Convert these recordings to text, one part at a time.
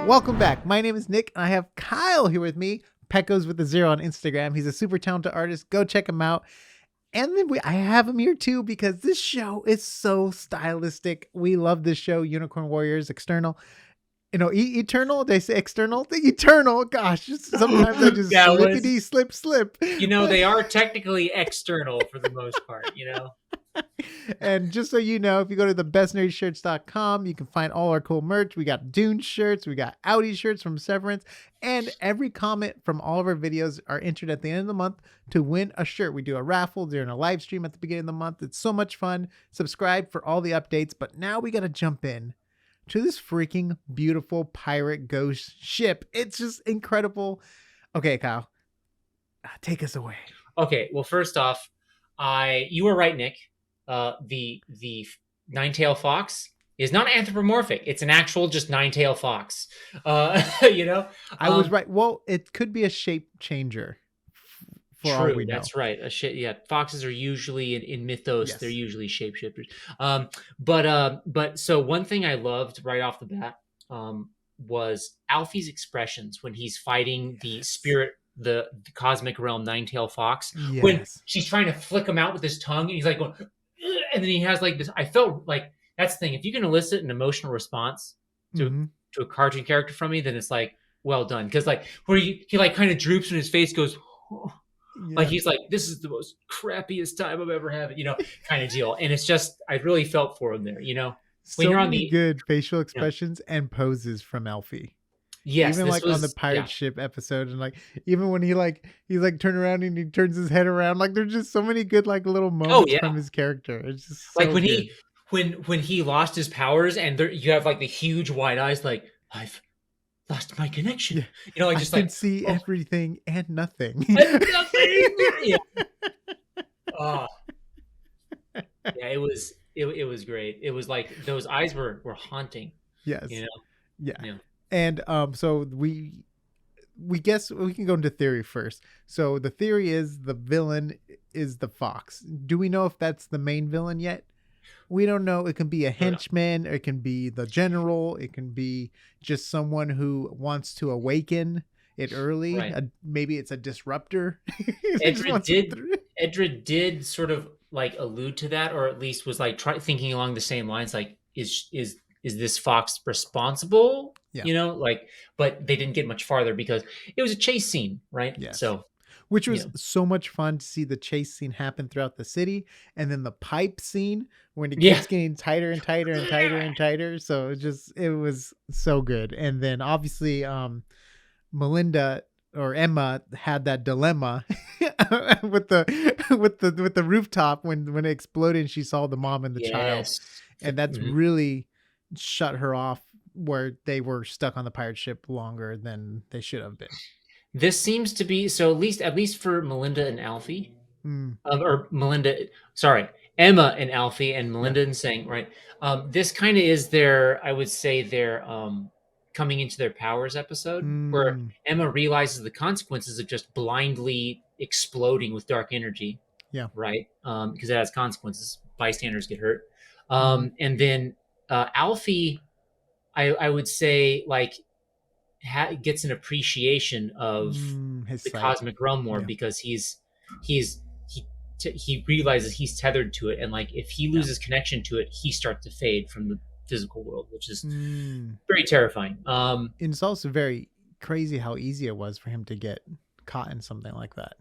Welcome back. My name is Nick, and I have Kyle here with me. Pecos with a 0 on Instagram. He's a super talented artist. Go check him out. And then I have him here too because this show is so stylistic. We love this show, Unicorn Warriors External. Eternal. They say external. The eternal. Gosh, sometimes I just slip. They are technically external for the most part. And just so you know, if you go to thebestnerdshirts.com, you can find all our cool merch. We got Dune shirts, we got Audi shirts from Severance, and every comment from all of our videos are entered at the end of the month to win a shirt. We do a raffle during a live stream at the beginning of the month. It's so much fun. Subscribe for all the updates. But now we got to jump in to this freaking beautiful pirate ghost ship. It's just incredible. Okay, Kyle, take us away. Okay, well, first off, you were right, Nick. The nine-tailed fox is not anthropomorphic. It's an actual just nine-tailed fox. I was right. Well, it could be a shape changer. For all we know. That's right. Foxes are usually in mythos. Yes. They're usually shapeshifters. But so one thing I loved right off the bat was Alfie's expressions when he's fighting the spirit, the cosmic realm nine-tailed fox. Yes. When she's trying to flick him out with his tongue, and he's like going, and then he has like this. I felt like that's the thing. If you can elicit an emotional response to a cartoon character from me, then it's like well done. Because like where he like kind of droops and his face goes. Oh. Yeah. Like he's like, this is the most crappiest time I've ever had, kind of deal. And it's just, I really felt for him there, when so you're on the good facial expressions and poses from Alfie. Yes, even like on the pirate ship episode, and like even when he's like turned around and he turns his head around, like there's just so many good like little moments from his character. It's just so like when good. when he lost his powers, and you have like the huge wide eyes, like I've lost my connection. Yeah. I can see everything and nothing. And nothing. It was great. It was like those eyes were haunting. Yes. Yeah. And so we guess we can go into theory first. So the theory is the villain is the fox. Do we know if that's the main villain yet? We don't know. It can be a henchman, or it can be the general, it can be just someone who wants to awaken it early. Right. Maybe it's a disruptor. Edred did sort of like allude to that, or at least was like thinking along the same lines, like is this fox responsible? Yeah. But they didn't get much farther because it was a chase scene, right? Yes. So which was so much fun to see the chase scene happen throughout the city, and then the pipe scene when it keeps getting tighter and tighter and tighter and tighter. So it was so good. And then obviously Melinda or Emma had that dilemma with the rooftop when it exploded and she saw the mom and the child, and that's really shut her off, where they were stuck on the pirate ship longer than they should have been. This seems to be so, at least for Melinda and Alfie, Emma and Alfie, and Melinda and Sang, right? This kind of is their coming into their powers episode, where Emma realizes the consequences of just blindly exploding with dark energy. Yeah. Right. Because it has consequences. Bystanders get hurt. And then Alfie, I would say, like, gets an appreciation of the cosmic realm more, because he realizes he's tethered to it, and like if he loses connection to it, he starts to fade from the physical world, which is very terrifying. And it's also very crazy how easy it was for him to get caught in something like that.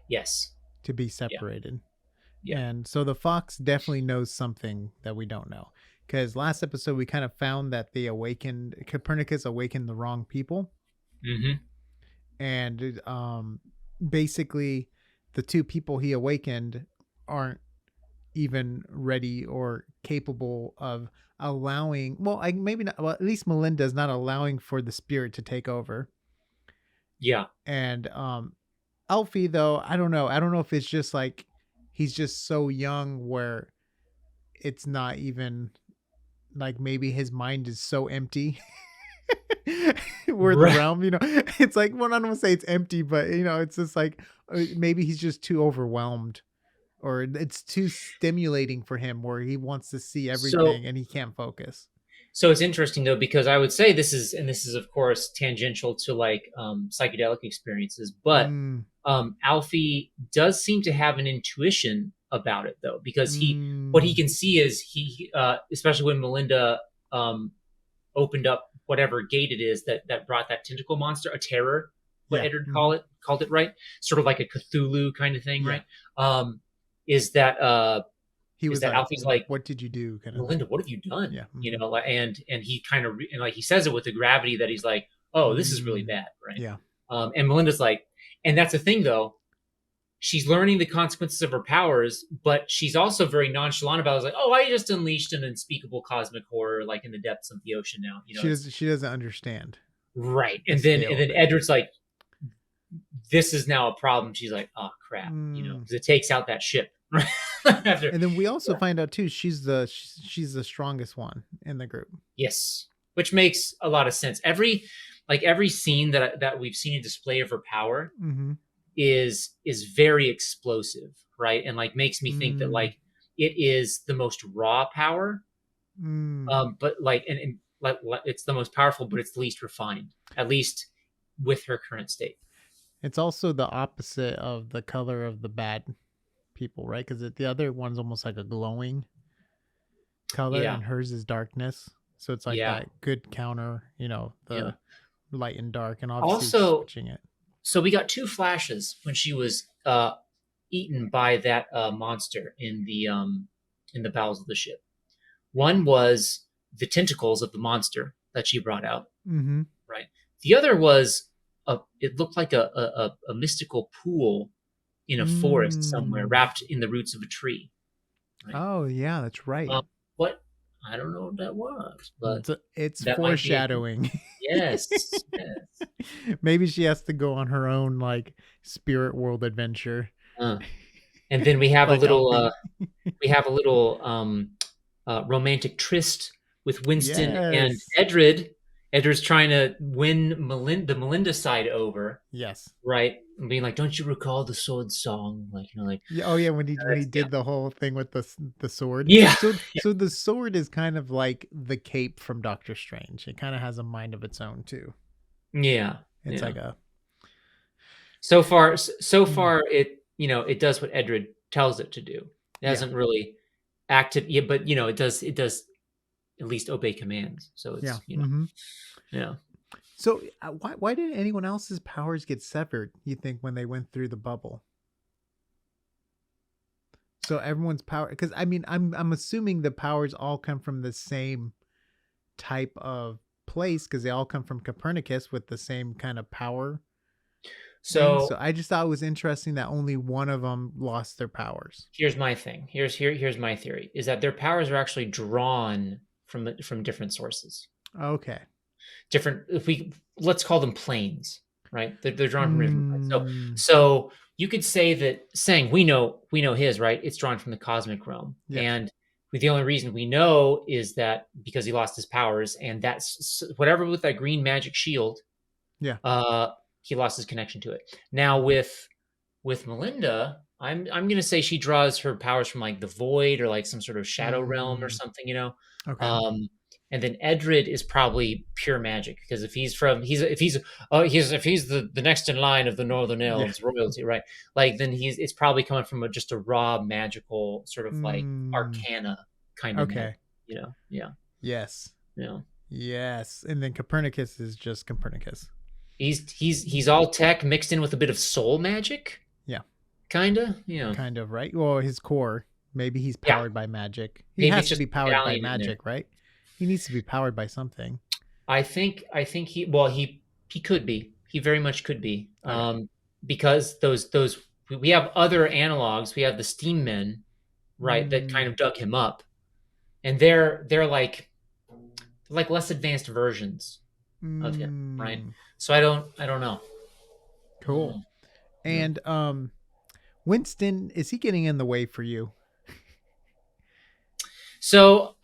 Yes, to be separated. And so the fox definitely knows something that we don't know. Because last episode, we kind of found that Copernicus awakened the wrong people. And basically, the two people he awakened aren't even ready or capable of allowing, maybe not, at least Melinda's not allowing for the spirit to take over. Yeah. And Alfie, though, I don't know if it's just like, he's just so young where it's not even... like maybe his mind is so empty where the realm, it's like, well, I don't want to say it's empty, but it's just like maybe he's just too overwhelmed or it's too stimulating for him where he wants to see So everything and he can't focus. so it's interesting though, because I would say this is of course tangential to like psychedelic experiences, but Mm, Alfie does seem to have an intuition about it though, because what he mm, can see is especially when Melinda um, opened up whatever gate it is that brought that tentacle monster, a terror, what yeah. Edward Hmm. called it, right? Sort of like a Cthulhu kind of thing, Yeah. right? Um, is that He is was that like, Alfie's like, what did you do kind of Melinda, thing. what have you done? Yeah. You Hmm. know, like, and he kind of and like he says it with the gravity that he's like, oh, this is really Mm, bad, right? yeah. And Melinda's like, and that's the thing though. She's learning the consequences of her powers, but she's also very nonchalant about it. It's like, oh, I just unleashed an unspeakable cosmic horror, like in the depths of the ocean now. You know, it's She doesn't understand right. the And scale of then it. Edward's like, this is now a problem. She's like, oh crap, you know, Mm. because it takes out that ship. Right after, And then we also yeah. find out too she's the strongest one in the group. Yes, which makes a lot of sense. Every scene that we've seen a display of her power Mm-hmm. is very explosive, right? And like makes me think that Mm, like it is the most raw power, mm. but like and like it's the most powerful, but it's the least refined, at least with her current state. It's also the opposite of the color of the bad people, right? Because the other one's almost like a glowing color, Yeah, and hers is darkness. So it's like yeah, that good counter, yeah. the light and dark, and obviously it's Also, switching it. so we got two flashes when she was eaten by that monster in the bowels of the ship. One was the tentacles of the monster that she brought out, Mm-hmm. right? The other was it looked like a mystical pool in a forest somewhere, Mm. wrapped in the roots of a tree, right? Oh yeah, that's right. What I don't know what that was, but It's that might be a hint. foreshadowing. Yes, yes. Maybe she has to go on her own like spirit world adventure, Uh, and then we have a like little Alfie. romantic tryst with Winston and Yes. Edred. Edred's trying to win the Melinda side over, Yes. right? And being like, "Don't you recall the sword song?" Like, you know, like Yeah. Oh yeah. When he yeah, did the whole thing with the sword. yeah, So the sword is kind of like the cape from Doctor Strange. It kind of has a mind of its own too. yeah, It's yeah. like a. So Mm, far, it does what Edred tells it to do. It yeah. hasn't really acted, yeah, but it does at least obey commands. So Yeah. it's Hmm. yeah. So why didn't anyone else's powers get severed? You think when they went through the bubble? So everyone's power, because I mean, I'm assuming the powers all come from the same type of place because they all come from Copernicus with the same kind of power thing. So So I just thought it was interesting that only one of them lost their powers. here's my thing. Here's my theory: is that their powers are actually drawn from different sources. Okay. Different, if we let's call them planes, right? They're drawn from different planes. So Mm, so you could say that saying we know his right. It's drawn from the cosmic realm, yeah. and the only reason we know is that because he lost his powers, and that's whatever with that green magic shield. Yeah. Uh, he lost his connection to it. Now with Melinda, I'm gonna say she draws her powers from like the void or like some sort of shadow realm or Mm, something, you know. okay. Um, and then Edred is probably pure magic because if he's from he's if he's oh he's if he's the next in line of the Northern Yeah. Elves royalty, right? Like then it's probably coming from just a raw magical sort of like Mm, arcana kind of magic, okay. you know? Yeah, Yes. yeah. Yes. And then Copernicus is just Copernicus. He's all tech mixed in with a bit of soul magic, Yeah. kinda. Yeah, Kind of, right? Well, his core. Maybe he's yeah. powered by magic. He Maybe has it's to just be a powered by medallion in there. magic, right? He needs to be powered by something. I think he could be. He very much could be. Okay. Because those we have other analogs. We have the Steam Men, right, that Mm, kind of dug him up, and they're like less advanced versions of him, right? mm, So I don't know. cool. Mm, yeah. And Winston, is he getting in the way for you? So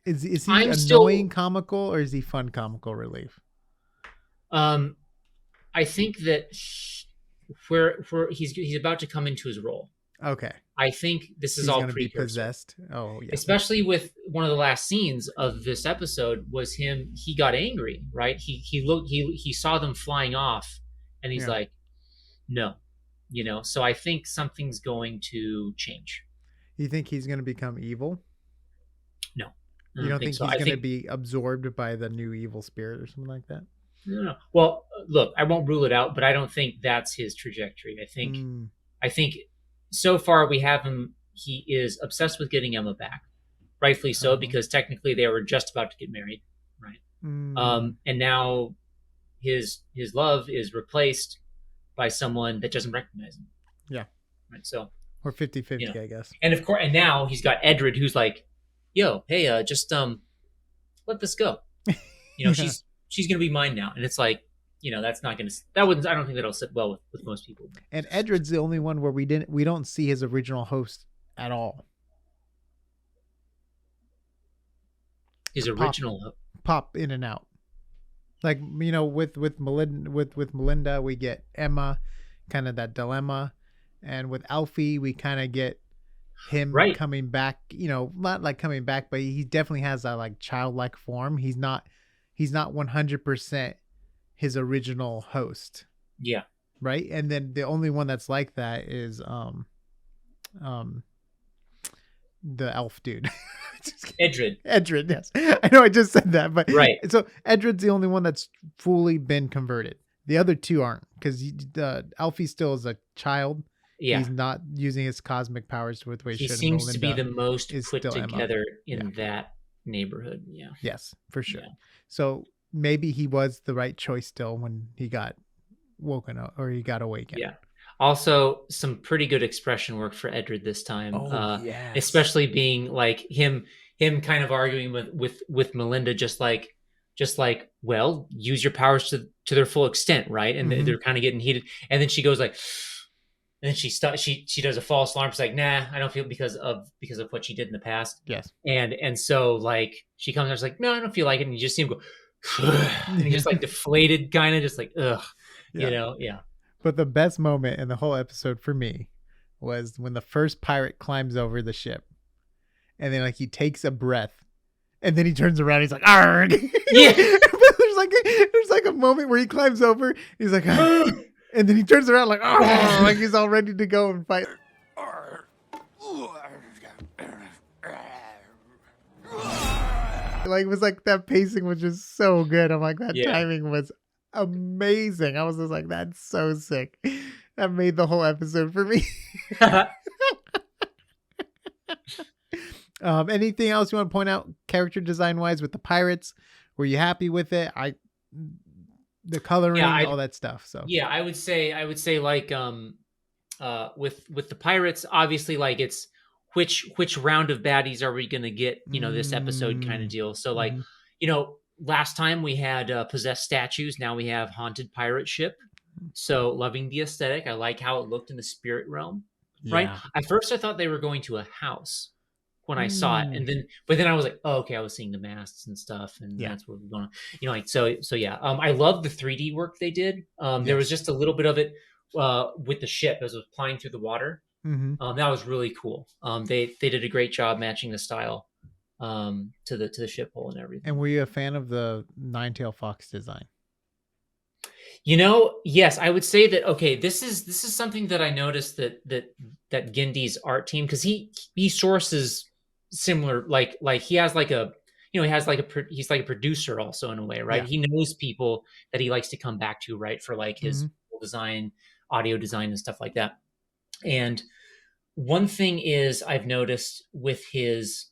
Is he I'm annoying still comical or is he fun comical relief? I think that where he's about to come into his role. Okay. I think this is He's all gonna be precursor. possessed. Oh yeah. Especially with one of the last scenes of this episode was him. He got angry, right? He looked. He saw them flying off, and he's Yeah. like, no, So I think something's going to change. You think he's gonna become evil? No, I You don't don't think think so. he's I gonna think be absorbed by the new evil spirit or something like that? no. Well, look, I won't rule it out, but I don't think that's his trajectory. I think so far we have him. He is obsessed with getting Emma back, rightfully so, Uh-huh. because technically they were just about to get married, right? And now his love is replaced by someone that doesn't recognize him. Yeah. Right. So Or 50-50, I guess. And of course, and now he's got Edred, who's like, "Yo, hey, just let this go. Yeah. She's gonna be mine now." And it's like, that's not gonna that wouldn't. I don't think that'll sit well with most people. And Edred's the only one where we don't see his original host at all. His original pop in and out. Like, with Melinda, we get Emma, kind of that dilemma, and with Alfie, we kind of get him coming back. Not like coming back, but he definitely has that like childlike form. He's not 100% his original host. Yeah. Right. And then the only one that's like that is the elf dude. Edred, yes. I know I just said that, but right. So Edred's the only one that's fully been converted. The other two aren't, because Alfie still is a child. Yeah. He's not using his cosmic powers with way he seems to be the most put together in that neighborhood. Yeah. Yes, for sure. Yeah. So maybe he was the right choice still when he got woken up, or he got awakened. Yeah. Also, some pretty good expression work for Edred this time. Yes. Especially being like him kind of arguing with Melinda, just like, well, use your powers to their full extent, right? And they're kind of getting heated. And then she goes like, and then she does a false alarm. She's like, nah, I don't feel because of what she did in the past. Yes. And so like she comes out, she's like, no, I don't feel like it. And you just see him go, and he's just like deflated, kind of just like, ugh, yeah. But the best moment in the whole episode for me was when the first pirate climbs over the ship, and then like he takes a breath, and then he turns around. He's like, "Arg!" Yeah. there's like a moment where he climbs over. He's like, "Arg!" And then he turns around like, "Oh!" Like he's all ready to go and fight. Like it was like that pacing was just so good. I'm like, that timing was amazing. I was just like, that's so sick. That made the whole episode for me. Anything else you want to point out character design wise with the pirates? Were you happy with it? The coloring, all that stuff. So yeah, I would say like with the pirates, obviously like it's which round of baddies are we gonna get, this episode kind of deal. So like, last time we had possessed statues. Now we have haunted pirate ship. So loving the aesthetic. I like how it looked in the spirit realm. Yeah. Right. At first I thought they were going to a house when I saw it. But then I was like, oh, okay, I was seeing the masts and stuff. And that's where we're going, so yeah. I love the 3D work they did. There was just a little bit of it with the ship as it was flying through the water. That was really cool. They did a great job matching the style to the ship hole and everything. And were you a fan of the Nine-Tailed Fox design? Yes, I would say that. Okay, this is something that I noticed that Genndy's art team, because he sources similar, like he has like a he's like a producer also in a way, right? He knows people that he likes to come back to, right, for like his design, audio design and stuff like that. And one thing is I've noticed with his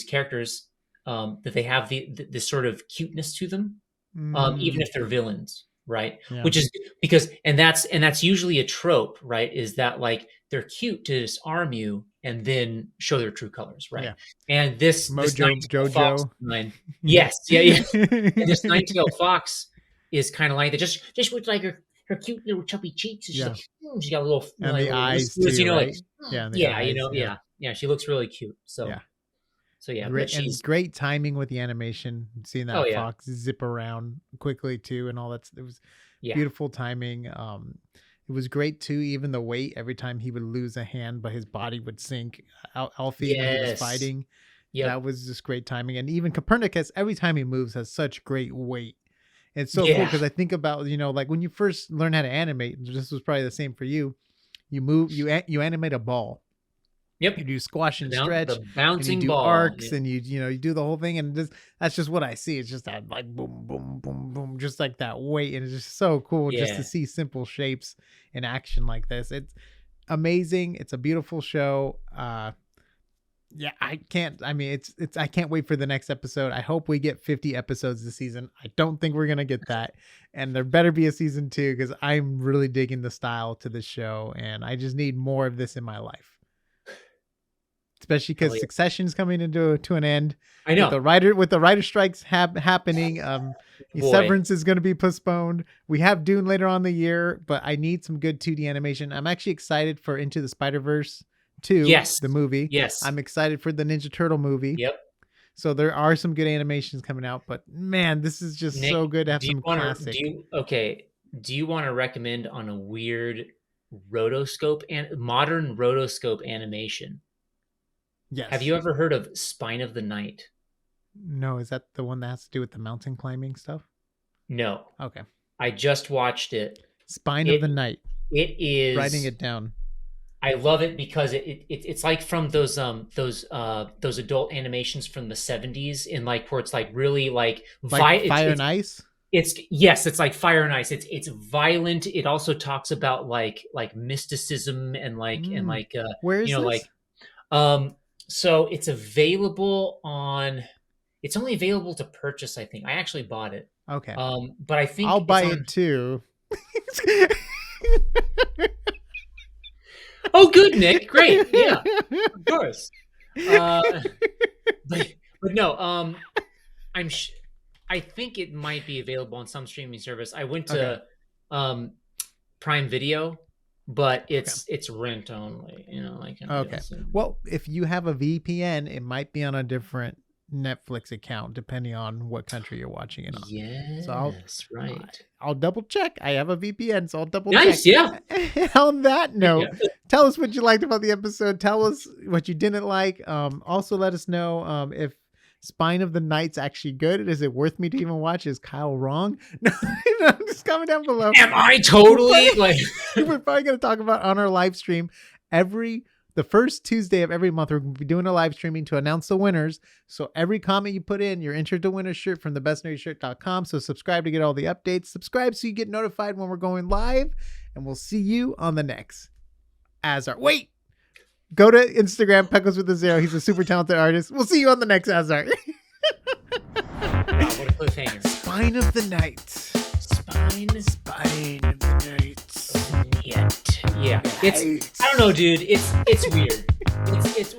characters that they have this sort of cuteness to them, even if they're villains, right? Which is because and that's usually a trope, right? Is that like they're cute to disarm you and then show their true colors, right? And this Jojo line, yes, and this Nine-Tailed Fox is kind of like that. Just with like her cute little chubby cheeks. She's like, she's got a little and the eyes too, right? Like she looks really cute. So great timing with the animation. Seeing that fox zip around quickly too, and all that. It was beautiful timing. It was great too. Even the weight, every time he would lose a hand, but his body would sink. Alfie when he was Yes. fighting, Yep. that was just great timing. And even Copernicus, every time he moves, has such great weight. It's so cool Yeah. because I think about, like when you first learn how to animate, this was probably the same for you. You move, you animate a ball. Yep. You do squash and stretch, the bouncing and you do ball. arcs, and you do the whole thing, and that's just what I see. It's just that like boom, boom, boom, boom, just like that weight, and it's just so cool just to see simple shapes in action like this. It's amazing. It's a beautiful show. Yeah, I can't wait for the next episode. I hope we get 50 episodes this season. I don't think we're gonna get that, and there better be a season 2 because I'm really digging the style to this show, and I just need more of this in my life. Especially because Succession's coming to an end. I know. With the writer strikes happening, Severance is going to be postponed. We have Dune later on in the year, but I need some good 2D animation. I'm actually excited for Into the Spider-Verse 2, the movie. Yes. I'm excited for the Ninja Turtle movie. Yep. So there are some good animations coming out, but man, this is just Nick, so good to have some classic. Do you want to recommend on a weird modern rotoscope animation? Yes. Have you ever heard of Spine of the Night? No, is that the one that has to do with the mountain climbing stuff? No. Okay. I just watched it. Spine of the Night. It is writing it down. I love it because it's like from those adult animations from the 70s in like where it's like really like Fire and Ice. It's like Fire and Ice. It's violent. It also talks about like mysticism and where is this? So it's available it's only available to purchase, I think. I actually bought it. Okay. But I think I'll buy it too. Oh, good, Nick. Great. Yeah, of course. But no, I think it might be available on some streaming service. I went to Prime Video, but it's rent only. Okay. Well, if you have a VPN, it might be on a different Netflix account depending on what country you're watching it on. Yes, so right. I'll double check. I have a VPN, so I'll double check. Yeah. On that note, tell us what you liked about the episode. Tell us what you didn't like. Also let us know if Spine of the Night's actually good. Is it worth me to even watch? Is Kyle wrong? No, just comment down below. Am I totally we're probably going to talk about on our live stream the first Tuesday of every month. We're going to be doing a live streaming to announce the winners. So every comment you put in, you're entered to win a shirt from thebestnerdyshirt.com. So subscribe to get all the updates. Subscribe so you get notified when we're going live. And we'll see you on the next AsArt. Wait! Go to Instagram, Peckles with a 0. He's a super talented artist. We'll see you on the next AsArt. Wow, what a cliffhanger. Spine of the Night. Spine of the Night. Yeah. Night. I don't know, dude. It's weird. It's